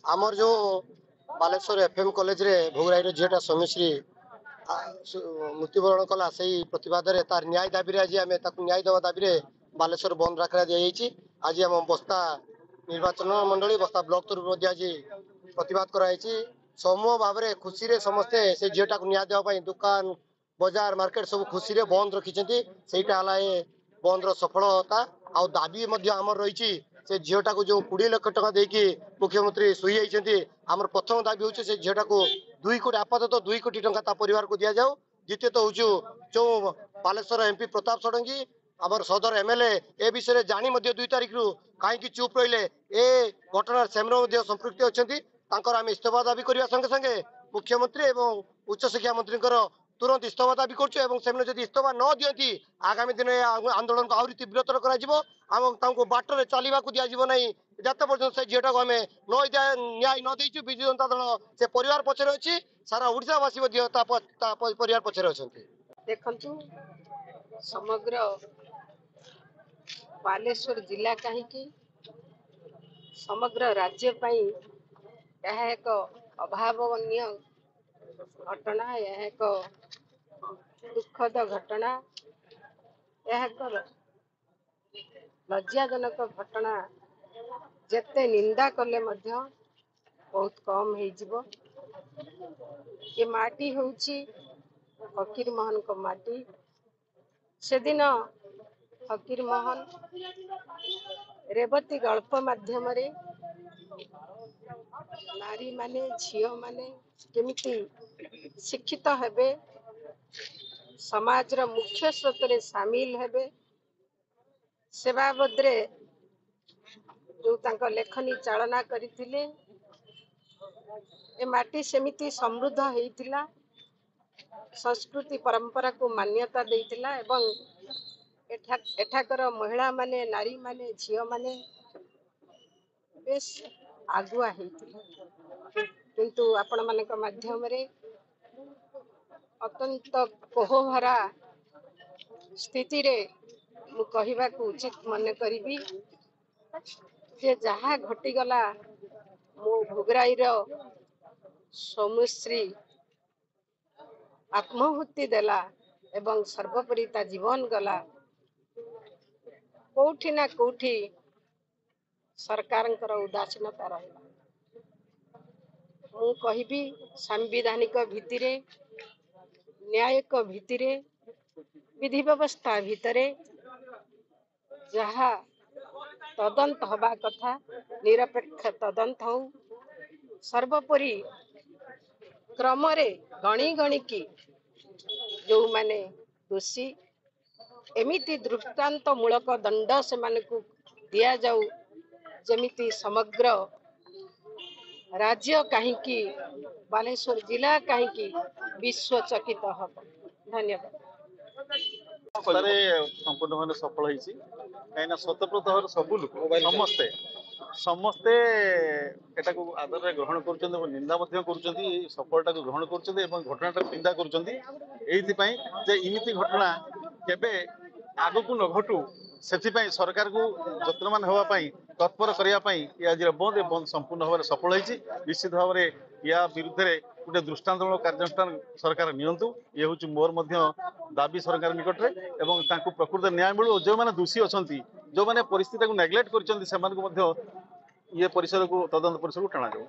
आमर जो Baleshwar FM college रे भोगराई झीटा सौम्यश्री मृत्युवरण कला से प्रतिवाद तार न्याय दाबी आज आम न्याय देवा दाबी बालेश्वर बंद रखा जाइए। आज आम बस्ता निर्वाचन मंडली बस्ता ब्लॉक तरफ आज प्रतिवाद कराई समूह भाव में खुशी रे समस्ते से झीटा को न्याय देवाई दुकान बजार मार्केट सब खुशी रे बंद रखी बंद सफलता आ दाबी आमर रही से झीटा को जो 20 लाख टका देकी मुख्यमंत्री शुई आमर प्रथम दाबी हूँ से झीटा को 2 कोटी आपातत 2 कोटी टका परिवार को दि जाऊ। द्वितीय हूँ जो बालेश्वर एमपी प्रताप षडंगी आमर सदर एमएलए ए विषय जानी 2 तारिख रु कहीं चुप रहिले ए घटना से संपृक्ति अच्छा आम इस्तीफा दाबी करने संगे संगे मुख्यमंत्री एवं उच्च शिक्षा मंत्री तुरंत इस्तीफा दाबी कर इस्तीफा न दियंती आगामी दिन आंदोलन को आहरी तीव्रतर कर बाटर चलने को दिज्व ना जत पर्यटन से झीटा को आम न्याय न देचु विजु जनता दल से परिवार पछरे अच्छी सारा ओडावासी परिवार पछरे अच्छा। देखंतु समग्र बालेश्वर जिला कहीं समग्र राज्य पई यह एक अभावनीय घटना यह एक दुखद घटना यह एक लज्जाजनक घटना जेते निंदा कले मध्य बहुत कम हो। ये माटी होउची फकीर मोहन को माटी से दिन फकीर मोहन रेवती गल्प माध्यम रे नारी माने झियो माने केमिति शिक्षित हेबे समाज रा मुख्य स्रोत रे शामिल हेबे से बाबदरे जो तांको लेखनी चालना करिथिले ए माटी सेमिति समृद्ध हेइतिला संस्कृति परंपरा को मान्यता देइतिला एवं एठाकर महिला माने नारी माने झियो माने बेस आगुआ हेइतिला किंतु आपण मानक माध्यम रे अत्यंत कोहभरा स्थिति रे मु कहिबा को उचित मन करिबी जे जहा घटी गला मो भोगराई रो सौम्यश्री आत्माहुति देला एवं सर्वोपरि ता जीवन गला कोठी ना कोठी सरकारंकर उदासीनता रहिला। मु कहिबी संवैधानिक भित्तिरे न्यायिक भित्तिरे विधि व्यवस्था भितरे जहा तदंत हवा कथा निरपेक्ष तदंत हो सर्वोपरि क्रम रे गणी गणी की जो माने दोषी एमिति दृष्टांत मूलक दंड से माने को दिया जाऊ जमिति समग्र राज्य कहीं बालेश्वर जिला कहीं विश्व चकित हम। धन्यवाद। संपूर्ण भाव सफल होती कहीं स्वतःप्रत भाव सब लोक समस्ते समस्ते एटा को आदर रे ग्रहण कर निंदा कर सफलता को ग्रहण कर घटना निंदा कर इमिति घटना केबे आगु को न घटू से सरकार को यत्नवान होगापाई तत्पर करने आज बंद संपूर्ण भाव सफल होती निश्चित भाव में या विरुद्ध में गोटे दृष्टांतमूलक कार्यानुष्ठान सरकार नियंतु ये हूँ मोर दाबी सरकार निकट में प्रकृत न्याय मिलू जो मैंने दोषी अच्छा जो मैंने परिस्थिति को नेग्लेक्ट कर ये परिसर को तदंत परिसर को टाणा जाऊ।